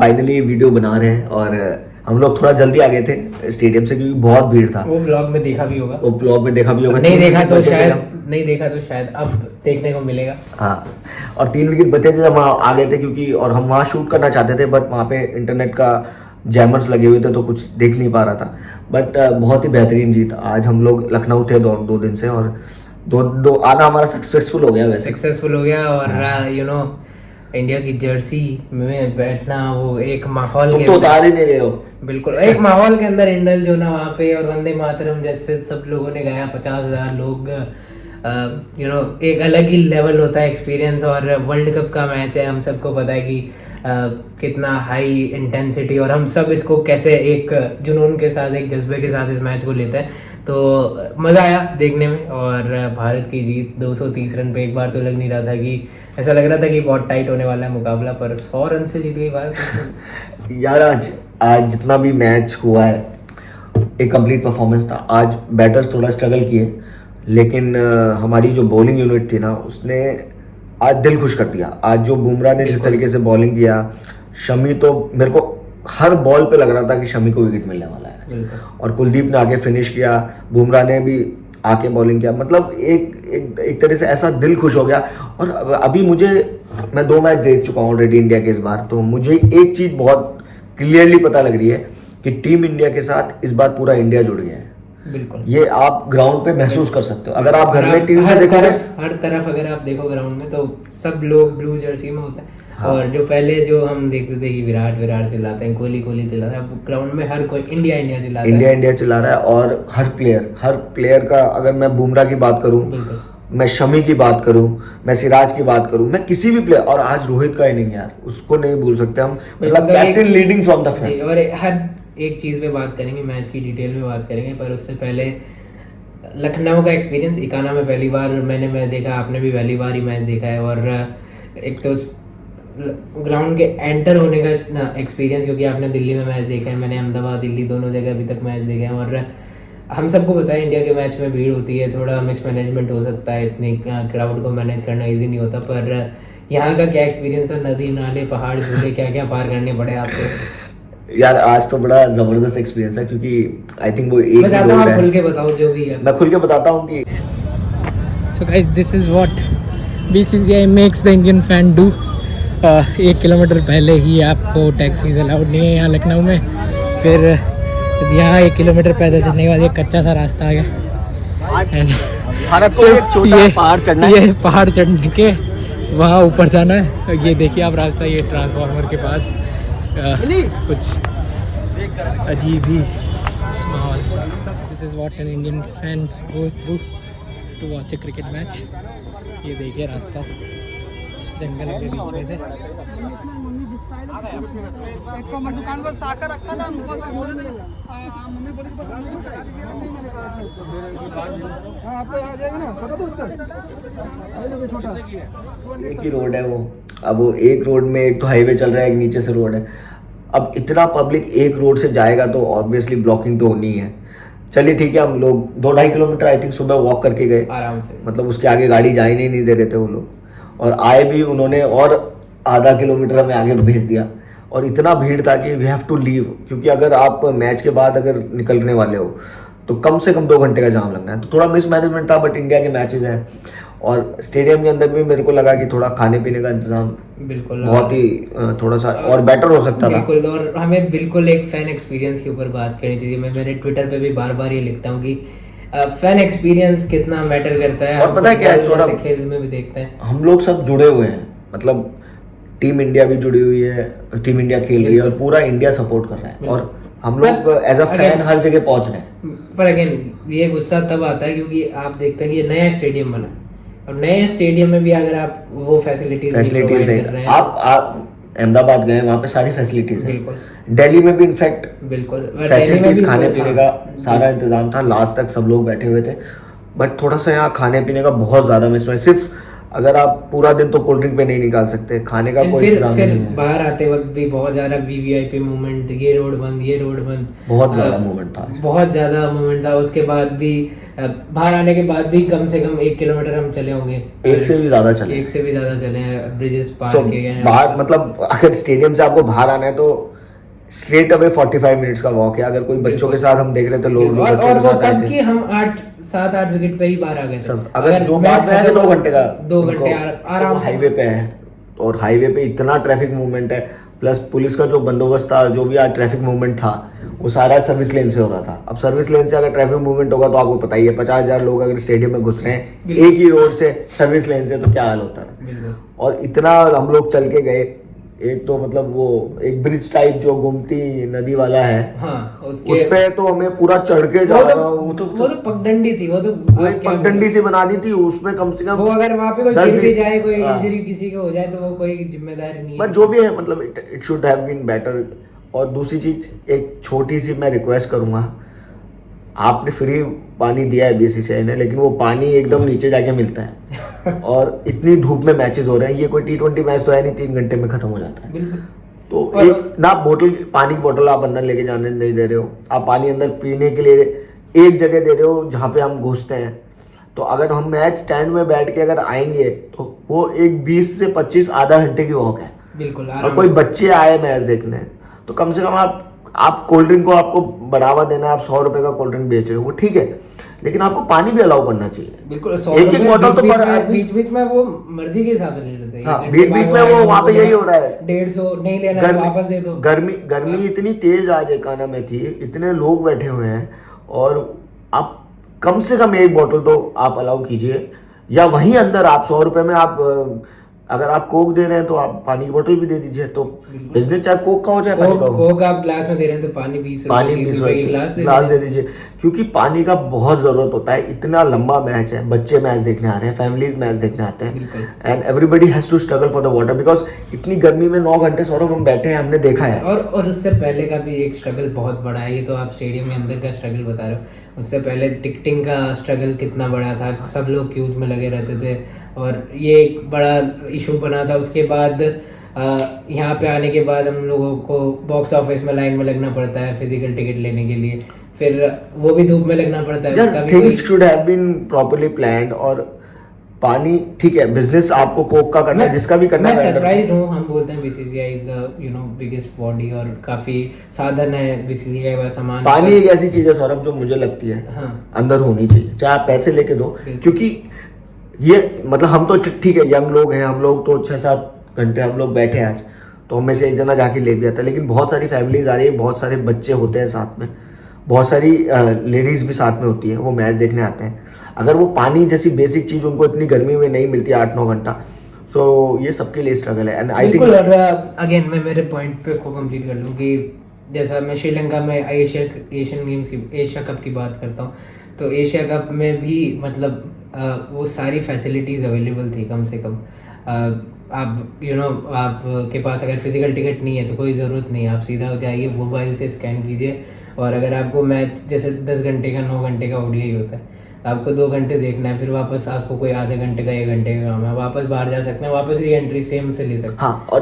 Finally video बना रहे हैं और हम लोग थोड़ा जल्दी आ गए थे स्टेडियम से क्योंकि बहुत भीड़ था। वो ब्लॉग में देखा भी होगा, वो ब्लॉग में देखा भी होगा। नहीं देखा तो शायद अब देखने को मिलेगा। हाँ, और 3 विकेट बचे थे जब वहाँ आ गए थे क्योंकि, और हम वहाँ शूट करना चाहते थे बट वहाँ पे इंटरनेट का जैमर्स लगे हुए थे तो कुछ देख नहीं पा रहा था। बट बहुत ही बेहतरीन जीत। आज हम लोग लखनऊ थे 2 दिन से और दो आना हमारा सक्सेसफुल हो गया। वैसे सक्सेसफुल हो गया और यू नो इंडिया की जर्सी में बैठना, वो एक माहौल के तो उतार ही नहीं रहे हो। बिल्कुल एक माहौल के अंदर इंडल्ज होना वहाँ पे, और वंदे मातरम जैसे सब लोगों ने गाया, 50,000 लोग, यू नो एक अलग ही लेवल होता है एक्सपीरियंस। और वर्ल्ड कप का मैच है, हम सबको पता है कि कितना हाई इंटेंसिटी, और हम सब इसको कैसे एक जुनून के साथ, एक जज्बे के साथ इस मैच को लेते हैं। तो मज़ा आया देखने में। और भारत की जीत 230 रन पे, एक बार तो लग नहीं रहा था कि, ऐसा लग रहा था कि बहुत टाइट होने वाला है मुकाबला, पर 100 रन से जीत गई भारत। यार आज जितना भी मैच हुआ है एक कंप्लीट परफॉर्मेंस था। आज बैटर्स थोड़ा स्ट्रगल किए लेकिन हमारी जो बॉलिंग यूनिट थी ना उसने आज दिल खुश कर दिया। आज जो बुमराह ने जिस तरीके से बॉलिंग किया, शमी तो मेरे को हर बॉल पे लग रहा था कि शमी को विकेट मिलने वाला है, और कुलदीप ने आके फिनिश किया, बुमराह ने भी आके बॉलिंग किया। मतलब एक तरह से ऐसा दिल खुश हो गया। और अभी मैं 2 मैच देख चुका हूँ ऑलरेडी इंडिया के इस बार, तो मुझे एक चीज़ बहुत क्लियरली पता लग रही है कि टीम इंडिया के साथ इस बार पूरा इंडिया जुड़ गया है। बिल्कुल, ये आप ग्राउंड पे महसूस कर सकते हो। अगर आप घर में टीवी हर देखो, तरफ अगर आप देखो ग्राउंड में तो सब लोग ब्लू जर्सी में होते हैं। हाँ। और जो पहले जो हम देखते थे कि विराट चिल्लाते हैं, कोहली चिल्लाता है, अब ग्राउंड में हर कोई इंडिया चिल्लाता है। इंडिया चिल्ला रहा है। और हर प्लेयर का, अगर मैं बुमराह की बात करूं, मैं शमी की बात करूं, मैं सिराज की बात करूं, मैं किसी भी प्लेयर, और आज रोहित का इनिंग यार उसको नहीं भूल सकते हम। मतलब captain leading from the front. और हर एक चीज़ पे बात करेंगे, मैच की डिटेल में बात करेंगे, पर उससे पहले लखनऊ का एक्सपीरियंस। इकाना में पहली बार मैंने मैच देखा, आपने भी पहली बार ही मैच देखा है। और एक तो ग्राउंड के एंटर होने का एक्सपीरियंस, क्योंकि आपने दिल्ली में मैच देखा है, मैंने अहमदाबाद दिल्ली दोनों जगह अभी तक मैच देखे हैं। और हम सबको पता है इंडिया के मैच में भीड़ होती है, थोड़ा मिसमैनेजमेंट हो सकता है, इतने क्राउड को मैनेज करना ईजी नहीं होता। पर यहाँ का क्या एक्सपीरियंस था? नदी नाले पहाड़ झूले क्या क्या पार करने पड़े आपको? यार आज तो बड़ा जबरदस्त एक्सपीरियंस है क्योंकि आई थिंक वो एक मैं चाहता हूँ खुल के बताओ जो भी है। मैं खुल के बताता हूँ कि so guys, this is what BCCI makes the Indian fan do. 1 kilometre पहले ही आपको टैक्सीज अलाउड नहीं है यहाँ लखनऊ में। फिर यहाँ 1 किलोमीटर पैदल चलने के बाद एक कच्चा सा रास्ता आ गया। एंड भारत को एक छोटा पहाड़ चढ़ना है, ये पहाड़ चढ़ने के वहाँ ऊपर जाना है। ये देखिए आप रास्ता, ये ट्रांसफार्मर के पास कुछ अजीब ही माहौल। This is what an Indian fan goes through to watch a cricket match. ये देखिए रास्ता जंगल के बीच में से। दुकान पर साकर रखा था, मम्मी बोली आपको आ जाएगा ना, छोटा तो उसका छोटा एक ही रोड है वो। अब वो एक रोड में एक तो हाईवे चल रहा है, एक नीचे से रोड है। अब इतना पब्लिक एक रोड से जाएगा तो ऑब्वियसली ब्लॉकिंग तो होनी है। चलिए ठीक है, हम लोग 2-2.5 किलोमीटर आई थिंक सुबह वॉक करके गए आराम से। मतलब उसके आगे गाड़ी जा ही नहीं दे रहे थे वो लोग, और आए भी उन्होंने और आधा किलोमीटर हमें आगे भेज दिया। और इतना भीड़ था कि वी हैव टू लीव, क्योंकि अगर आप मैच के बाद अगर निकलने वाले हो तो कम से कम 2 घंटे का जाम लगना है। तो थोड़ा मिसमैनेजमेंट था, बट इंडिया के मैचेस हैं और स्टेडियम के अंदर भी मेरे को लगा कि थोड़ा खाने पीने का इंतजाम बिल्कुल बहुत ही थोड़ा सा और बेटर हो सकता था। बिल्कुल। और हमें बिल्कुल एक फैन एक्सपीरियंस के ऊपर बात करनी चाहिए। मैं मेरे ट्विटर पे भी बार बार ये लिखता हूँ कि फैन एक्सपीरियंस कितना मैटर करता है। और पता है क्या है, थोड़ा खेल में भी देखते हैं हम लोग सब जुड़े हुए हैं, मतलब टीम इंडिया भी जुड़ी हुई है, टीम इंडिया खेल रही है और पूरा इंडिया सपोर्ट कर रहा है, और हम लोग एज अ फैन हर जगह पहुंच रहे हैं। पर अगेन ये गुस्सा तब आता है क्योंकि आप देखते हैं कि ये नया स्टेडियम बना, और नए स्टेडियम में भी अगर आप वो फैसिलिटीज नहीं कर रहे हैं, आप अहमदाबाद गए, वहाँ पे सारी फैसिलिटीज है। बिल्कुल। दिल्ली में भी इनफैक्ट बिल्कुल फैसिलिटीज, खाने पीने का सारा इंतजाम था, लास्ट तक सब लोग बैठे हुए थे। बट थोड़ा सा यहाँ खाने पीने का बहुत ज़्यादा मिस हुआ। सिर्फ अगर आप पूरा दिन तो कोल्ड ड्रिंक पे नहीं निकाल सकते, खाने का And कोई इंतजाम फिर नहीं है। बाहर आते वक्त भी बहुत ज्यादा वीवीआईपी मूवमेंट, ये रोड बंद, बहुत ज्यादा मूवमेंट था। बहुत ज्यादा मूवमेंट था। उसके बाद भी बाहर आने के बाद भी कम से कम 1 किलोमीटर हम चले होंगे, एक से भी ज्यादा चले। एक से भी ज्यादा चले हैं, ब्रिजेस पार So, किए हैं। बाहर मतलब अगर स्टेडियम से आपको बाहर आना है तो स्ट्रेट अवे 45 मिनट्स का वॉक है। अगर कोई बच्चों के साथ हम देख रहे थे, लोग और बच्चों के वो साथ आए तब थे। कि हम 7-8 विकेट पे ही बाहर आ गए थे। सब अगर जो मैच बात में है खत्म 2 घंटे का, 2 घंटे आराम से। हाईवे पे है और हाईवे पे इतना ट्रैफिक मूवमेंट है, प्लस पुलिस का जो बंदोबस्त था, जो भी आज ट्रैफिक मूवमेंट था, वो सारा सर्विस लेन से हो रहा था। अब सर्विस लेन से अगर ट्रैफिक मूवमेंट होगा तो आपको पता ही है, 50,000 लोग अगर स्टेडियम में घुस रहे हैं बिल्कुल। एक ही रोड से सर्विस लेन से, तो क्या हाल होता है। बिल्कुल। और इतना हम लोग चल के गए। एक तो मतलब वो एक ब्रिज टाइप जो गोमती नदी वाला है, हाँ, उस पे तो हमें पूरा चढ़ के जा रहा हूँ। वो तो पगडंडी थी, वो तो वो एक पगडंडी से बना दी थी, उसमें कम से कम वो अगर वहाँ पे कोई 10 गिर भी 20 जाए, कोई हाँ। इंजरी किसी को हो जाए तो वो कोई जिम्मेदारी नहीं है। बट जो भी है मतलब it should have been better. और दूसरी चीज, एक छोटी सी मैं रिक्वेस्ट करूंगा, आपने फ्री पानी दिया है बीसीसीआई ने, लेकिन वो पानी एकदम नीचे जाके मिलता है और इतनी धूप में मैचेस हो रहे हैं। ये कोई T20 मैच तो है नहीं, 3 घंटे में खत्म हो जाता है। बिल्कुल। तो और- एक ना पानी की बोतल आप अंदर लेके जाने नहीं दे रहे हो, आप पानी अंदर पीने के लिए एक जगह दे रहे हो जहाँ पे हम घुसते हैं। तो अगर हम मैच स्टैंड में बैठ के अगर आएंगे तो वो एक 20 से 25 आधा घंटे की वॉक है। बिल्कुल और आराम कोई से। बच्चे आए मैच देखने, तो कम से कम आप कोल्ड ड्रिंक को आपको बढ़ावा देना, आप 100 रुपए का कोल्ड ड्रिंक बेच रहे हो, वो ठीक है, लेकिन आपको पानी भी अलाउ करना चाहिए। बिल्कुल एक एक बॉटल तो पर आदमी- बीच में वो मर्जी के हिसाब से ले लेते हैं। हाँ, एक घंटे बीच बाद में वो वहाँ पे बोला, यही हो रहा है। 150 नहीं लेना तो वापस दे दो। गर्मी इतनी तेज आज एकाना में थी, इतने लोग बैठे हुए हैं, और आप कम से कम एक बोतल तो आप अलाउ कीजिए, या वहीं अंदर आप 100 रुपए में आप अगर आप कोक दे रहे हैं तो आप पानी की बोतल भी दे दीजिए। तो बिल्कुल। बिजनेस चाहे कोक का हो चाहे पानी का हो, कोक आप ग्लास में दे रहे हैं तो पानी 20 पानी रुपए 30 20 रुपए की ग्लास दे दीजिए, क्योंकि पानी का बहुत जरूरत होता है। इतना लंबा मैच है, बच्चे मैच देखने आ रहे हैं, फैमिलीज मैच देखने आते हैं, बिल्कुल। And everybody has to struggle for the water, because इतनी गर्मी में 9 घंटे सौरभ हम बैठे हैं, हमने देखा है। और उससे पहले का भी एक स्ट्रगल बहुत बड़ा है। ये तो आप स्टेडियम में अंदर का स्ट्रगल बता रहे हो, उससे पहले टिकटिंग का स्ट्रगल कितना बड़ा था। सब लोग क्यूज में लगे रहते थे और ये एक बड़ा इशू बना था। उसके बाद यहाँ पे आने के बाद हम लोगों को बॉक्स ऑफिस में लाइन में लगना पड़ता है फिजिकल टिकट लेने के लिए, फिर वो भी धूप में लगना पड़ता है। उसका भी things should have been properly planned. और पानी ठीक है, बिजनेस आपको कोक का करना है, जिसका भी करना मैं है। सरप्राइज हूँ। हम बोलते हैं BCCI is the biggest body और काफी साधन है बीसीसीआई का सामान। पानी एक ऐसी चीज है सौरभ जो मुझे लगती है हाँ। अंदर होनी चाहिए, चाहे आप पैसे लेके दो, बिल्कुल। क्योंकि ये मतलब हम तो ठीक है, यंग लोग हैं, हम लोग तो 6-7 घंटे हम लोग बैठे हैं आज, तो हमें से एक जना जाके ले भी आता है। लेकिन बहुत सारी फैमिलीज आ रही है, बहुत सारे बच्चे होते हैं साथ में, बहुत सारी लेडीज भी साथ में होती हैं, वो मैच देखने आते हैं। अगर वो पानी जैसी बेसिक चीज उनको इतनी गर्मी में नहीं मिलती 8-9 घंटा, तो ये सबके लिए स्ट्रगल है। एंड आई थिंक बिल्कुल। और अगेन मैं मेरे पॉइंट पे को कंप्लीट कर लूँ कि जैसा मैं श्रीलंका में एशियन गेम्स की एशिया कप की बात करता हूँ, तो एशिया कप में भी मतलब वो सारी फैसिलिटीज़ अवेलेबल थी। कम से कम आप आपके पास अगर फिजिकल टिकट नहीं है तो कोई ज़रूरत नहीं है, आप सीधा हो जाइए, मोबाइल से स्कैन कीजिए, और अगर आपको मैच जैसे 10 घंटे का 9 घंटे का ओडीआई होता है, आपको 2 घंटे देखना है, फिर वापस आपको कोई आधे घंटे का 1 घंटे का काम है, वापस बाहर जा सकते हैं, वापस री एंट्री सेम से ले सकते हैं। हाँ, और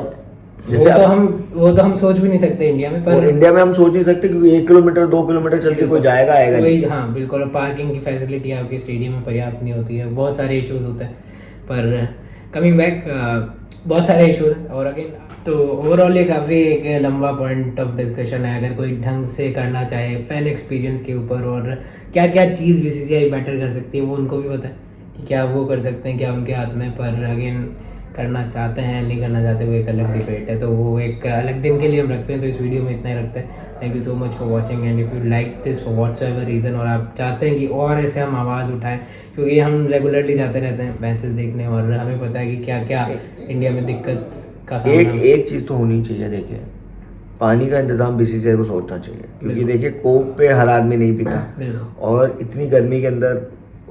वो जैसे तो हम सोच भी नहीं सकते इंडिया में, और पर इंडिया में हम सोच नहीं सकते, क्योंकि 1 किलोमीटर 2 किलोमीटर चल के कोई जाएगा आएगा नहीं। वही, हाँ बिल्कुल। और पार्किंग की फैसिलिटी आपके स्टेडियम में पर्याप्त नहीं होती है, बहुत सारे इश्यूज होते हैं। पर कमिंग बैक, बहुत सारे इश्यूज हैं। और अगेन तो ओवरऑल ये काफ़ी एक लंबा पॉइंट ऑफ डिस्कशन है। अगर कोई ढंग से करना चाहे फैन एक्सपीरियंस के ऊपर, और क्या क्या चीज़ बीसीसीआई बेटर कर सकती है, वो उनको भी पता है कि क्या वो कर सकते हैं, क्या उनके हाथ में। पर अगेन करना चाहते हैं नहीं करना चाहते, वो एक अलग डिबेट है, तो वो एक अलग दिन के लिए हम रखते हैं। तो इस वीडियो में इतना ही रखते हैं। Thank you so much for watching, and if you like this for what's ever reason, और आप चाहते हैं कि और ऐसे हम आवाज़ उठाएं, क्योंकि हम रेगुलरली जाते रहते हैं मैचेस देखने, और हमें पता है कि क्या क्या इंडिया में दिक्कत का सामना। एक चीज तो होनी चाहिए, देखिए पानी का इंतजाम बीसीसीआई को सोचना चाहिए, क्योंकि देखिए कोक पे हर आदमी नहीं पीता, बिल्कुल। और इतनी गर्मी के अंदर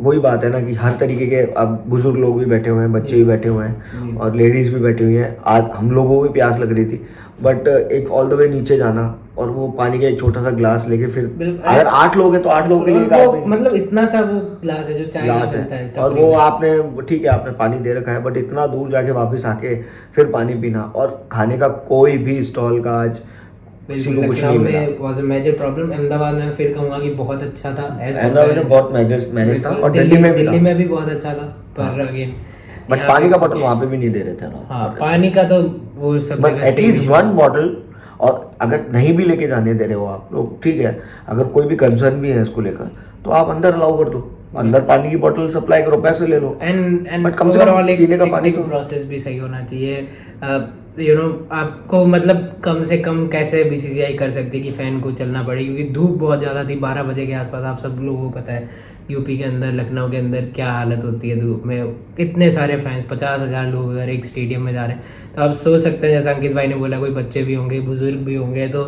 वही बात है ना कि हर तरीके के अब बुजुर्ग लोग भी बैठे हुए हैं, बच्चे भी बैठे हुए हैं और लेडीज़ भी बैठी हुई हैं। आज हम लोगों को भी प्यास लग रही थी, बट एक ऑल द वे नीचे जाना और वो पानी का एक छोटा सा ग्लास लेके फिर अगर 8 लोग हैं तो 8 लोगों के लिए वो काफी मतलब इतना सा वो ग्लास है जो चाय का ग्लास मिलता है है और वो आपने ठीक है आपने पानी दे रखा है, बट इतना दूर जाके वापस आके फिर पानी पीना और खाने का कोई भी स्टॉल का आज किसी को कुछ नहीं मिला। Was a major problem. Ahmedabad में फिर कहूंगा कि बहुत अच्छा था अहमदाबाद में बहुत मैनेज था और दिल्ली में भी बहुत अच्छा था, पर अगेन बट पानी का बॉटल वहाँ पे भी नहीं दे रहे थे ना। हाँ, पानी का तो वो सब बट एटलीस्ट 1 बॉटल, और अगर नहीं भी लेके जाने दे रहे हो आप लोग, ठीक है, अगर कोई भी कंसर्न भी है इसको लेकर तो आप अंदर अलाउ कर दो, अंदर पानी की बोतल सप्लाई करो, पैसे ले लो। एंड बट कम से कम पीने का पानी का प्रोसेस भी सही होना चाहिए। आपको मतलब कम से कम कैसे बीसीसीआई कर सकती है कि फैन को चलना पड़े, क्योंकि धूप बहुत ज़्यादा थी 12 बजे के आसपास। आप सब लोगों को पता है यूपी के अंदर, लखनऊ के अंदर क्या हालत होती है धूप में। इतने सारे फैंस, 50,000 लोग अगर एक स्टेडियम में जा रहे हैं तो आप सोच सकते हैं, जैसा अंकित भाई ने बोला, कोई बच्चे भी होंगे, बुजुर्ग भी होंगे, तो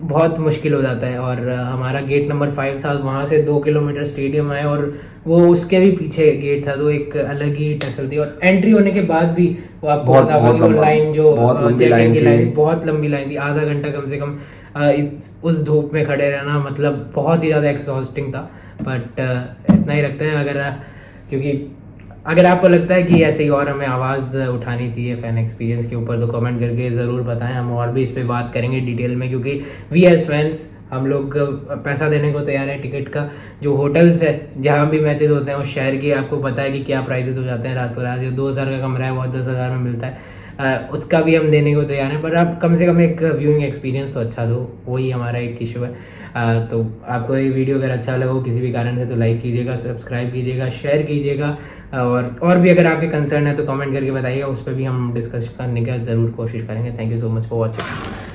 बहुत मुश्किल हो जाता है। और हमारा गेट नंबर 5 था, वहाँ से 2 किलोमीटर स्टेडियम है और वो उसके भी पीछे गेट था, तो एक अलग ही टसल थी। और एंट्री होने के बाद भी वो आपको पता होगा कि वो लाइन जो चेकिंग की लाइन, बहुत लंबी लाइन थी, आधा घंटा कम से कम उस धूप में खड़े रहना, मतलब बहुत ही ज़्यादा एक्सॉस्टिंग था। बट इतना ही रखते हैं, क्योंकि अगर आपको लगता है कि ऐसे ही और हमें आवाज़ उठानी चाहिए फ़ैन एक्सपीरियंस के ऊपर, तो कमेंट करके ज़रूर बताएं, हम और भी इस पे बात करेंगे डिटेल में, क्योंकि वी एज फैंस हम लोग पैसा देने को तैयार है टिकट का। जो होटल्स है जहाँ भी मैचेस होते हैं उस शहर की आपको पता है कि क्या प्राइसेस हो जाते हैं रातों रात। जो 2,000 का कमरा है वो 10,000 में मिलता है, उसका भी हम देने को तैयार हैं, पर आप कम से कम एक व्यूइंग एक्सपीरियंस तो अच्छा दो, वही हमारा एक इशू है। तो आपको ये वीडियो अगर अच्छा लगा हो किसी भी कारण से तो लाइक कीजिएगा, सब्सक्राइब कीजिएगा, शेयर कीजिएगा, और भी अगर आपके कंसर्न है तो कमेंट करके बताइएगा, उस पर भी हम डिस्कस करने का ज़रूर कोशिश करेंगे। Thank you so much for watching.